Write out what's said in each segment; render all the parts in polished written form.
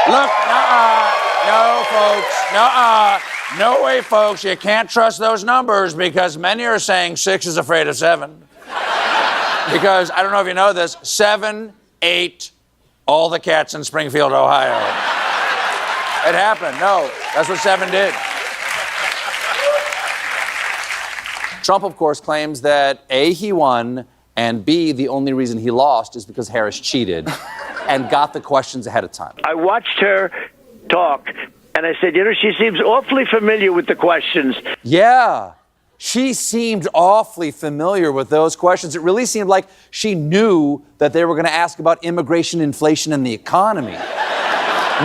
Look, no, folks, no way, folks. You can't trust those numbers because many are saying 6 is afraid of 7. Because, I don't know if you know this, 7 ate all the cats in Springfield, Ohio. It happened. No, that's what 7 did. Trump, of course, claims that A, he won, and B, the only reason he lost is because Harris cheated and got the questions ahead of time. I watched her talk, and I said, she seems awfully familiar with the questions. Yeah, she seemed awfully familiar with those questions. It really seemed like she knew that they were going to ask about immigration, inflation, and the economy.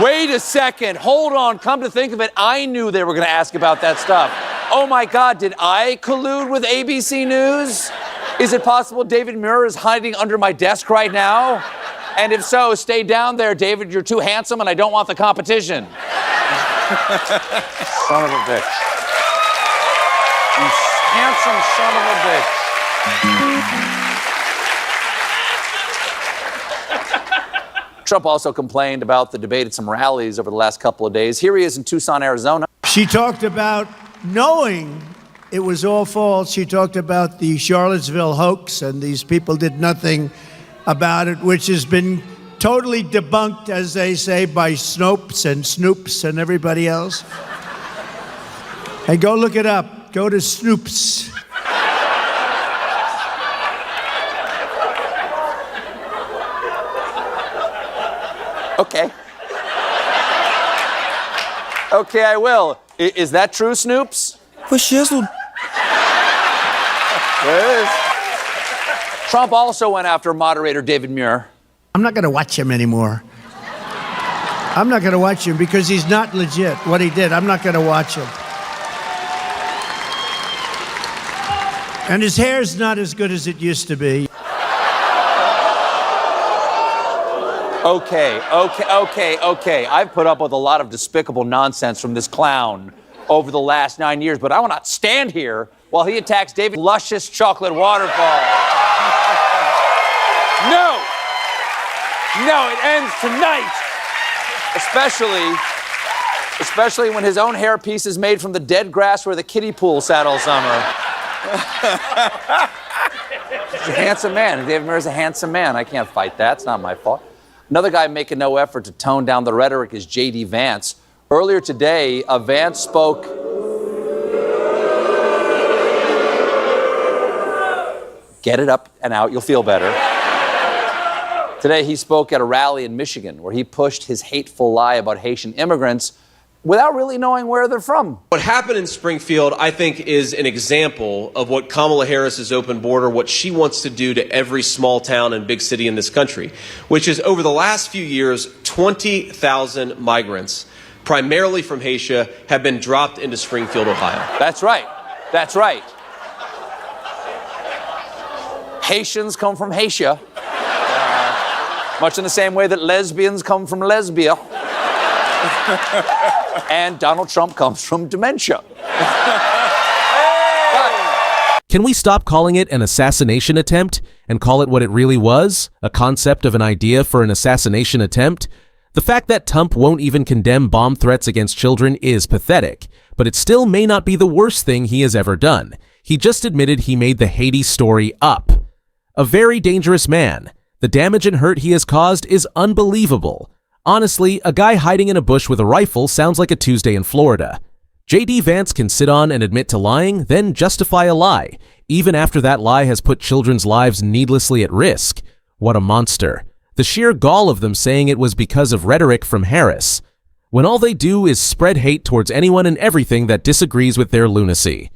Wait a second. Hold on. Come to think of it, I knew they were going to ask about that stuff. Oh, my God. Did I collude with ABC News? Is it possible David Muir is hiding under my desk right now? And if so, stay down there, David. You're too handsome, and I don't want the competition. Son of a bitch. You handsome son of a bitch. Trump also complained about the debate at some rallies over the last couple of days. Here he is in Tucson, Arizona. She talked about knowing it was all false. She talked about the Charlottesville hoax, and these people did nothing about it, which has been totally debunked, as they say, by Snopes and Snoops and everybody else. And go look it up. Go to Snoops. Okay. Okay, I will. Is that true, Snoops? For shizzle. There it is. Trump also went after moderator David Muir. I'm not going to watch him anymore. I'm not going to watch him because he's not legit. What he did, I'm not going to watch him. And his hair's not as good as it used to be. Okay. I've put up with a lot of despicable nonsense from this clown over the last 9 years, but I will not stand here while he attacks David's luscious chocolate waterfall. No, it ends tonight. Especially when his own hairpiece is made from the dead grass where the kiddie pool sat all summer. He's a handsome man. David Muir is a handsome man. I can't fight that. It's not my fault. Another guy making no effort to tone down the rhetoric is J.D. Vance. Earlier today, Vance spoke. Get it up and out. You'll feel better. Today, he spoke at a rally in Michigan where he pushed his hateful lie about Haitian immigrants without really knowing where they're from. What happened in Springfield, I think, is an example of what Kamala Harris's open border, what she wants to do to every small town and big city in this country, which is over the last few years, 20,000 migrants, primarily from Haiti, have been dropped into Springfield, Ohio. That's right. Haitians come from Haiti, much in the same way that lesbians come from Lesbia. And Donald Trump comes from dementia. Can we stop calling it an assassination attempt and call it what it really was? A concept of an idea for an assassination attempt? The fact that Trump won't even condemn bomb threats against children is pathetic, but it still may not be the worst thing he has ever done. He just admitted he made the Haiti story up. A very dangerous man. The damage and hurt he has caused is unbelievable. Honestly, a guy hiding in a bush with a rifle sounds like a Tuesday in Florida. J.D. Vance can sit on and admit to lying, then justify a lie, even after that lie has put children's lives needlessly at risk. What a monster. The sheer gall of them saying it was because of rhetoric from Harris, when all they do is spread hate towards anyone and everything that disagrees with their lunacy.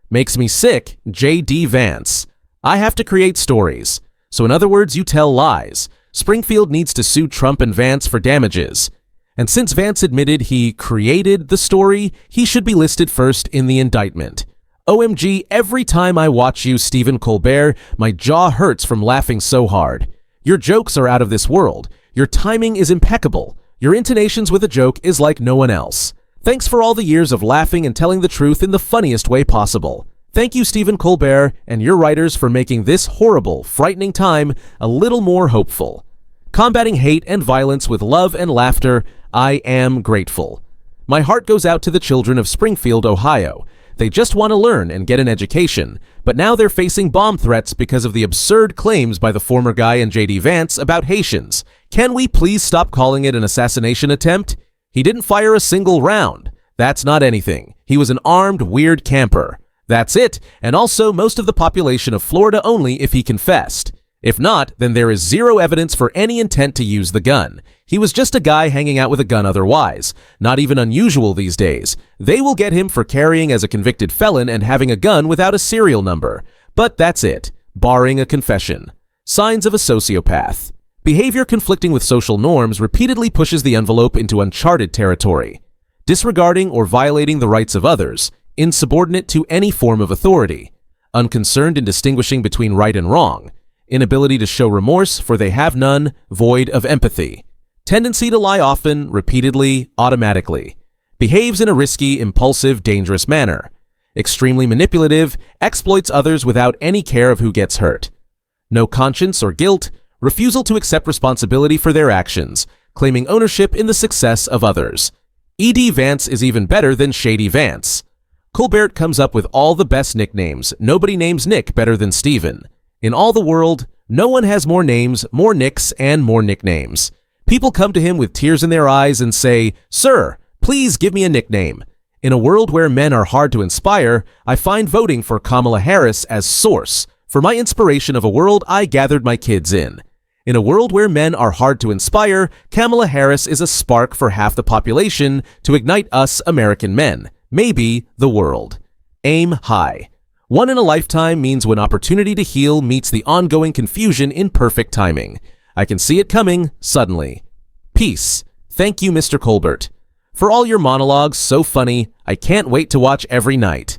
Makes me sick, J.D. Vance. I have to create stories. So in other words, you tell lies. Springfield needs to sue Trump and Vance for damages. And since Vance admitted he created the story, he should be listed first in the indictment. OMG, every time I watch you, Stephen Colbert, my jaw hurts from laughing so hard. Your jokes are out of this world. Your timing is impeccable. Your intonations with a joke is like no one else. Thanks for all the years of laughing and telling the truth in the funniest way possible. Thank you, Stephen Colbert, and your writers for making this horrible, frightening time a little more hopeful. Combating hate and violence with love and laughter, I am grateful. My heart goes out to the children of Springfield, Ohio. They just want to learn and get an education, but now they're facing bomb threats because of the absurd claims by the former guy in J.D. Vance about Haitians. Can we please stop calling it an assassination attempt? He didn't fire a single round. That's not anything. He was an armed, weird camper. That's it, and also most of the population of Florida only if he confessed. If not, then there is zero evidence for any intent to use the gun. He was just a guy hanging out with a gun otherwise. Not even unusual these days. They will get him for carrying as a convicted felon and having a gun without a serial number. But that's it, barring a confession. Signs of a sociopath. Behavior conflicting with social norms repeatedly pushes the envelope into uncharted territory. Disregarding or violating the rights of others. Insubordinate to any form of authority. Unconcerned in distinguishing between right and wrong. Inability to show remorse, for they have none, void of empathy. Tendency to lie often, repeatedly, automatically. Behaves in a risky, impulsive, dangerous manner. Extremely manipulative, exploits others without any care of who gets hurt. No conscience or guilt, refusal to accept responsibility for their actions, claiming ownership in the success of others. E.D. Vance is even better than Shady Vance. Colbert comes up with all the best nicknames. Nobody names Nick better than Stephen. In all the world, no one has more names, more nicks, and more nicknames. People come to him with tears in their eyes and say, "Sir, please give me a nickname." In a world where men are hard to inspire, I find voting for Kamala Harris as source for my inspiration of a world I gathered my kids in. In a world where men are hard to inspire, Kamala Harris is a spark for half the population to ignite us American men, maybe the world. Aim high. One in a lifetime means when opportunity to heal meets the ongoing confusion in perfect timing. I can see it coming suddenly. Peace. Thank you, Mr. Colbert. For all your monologues, so funny, I can't wait to watch every night.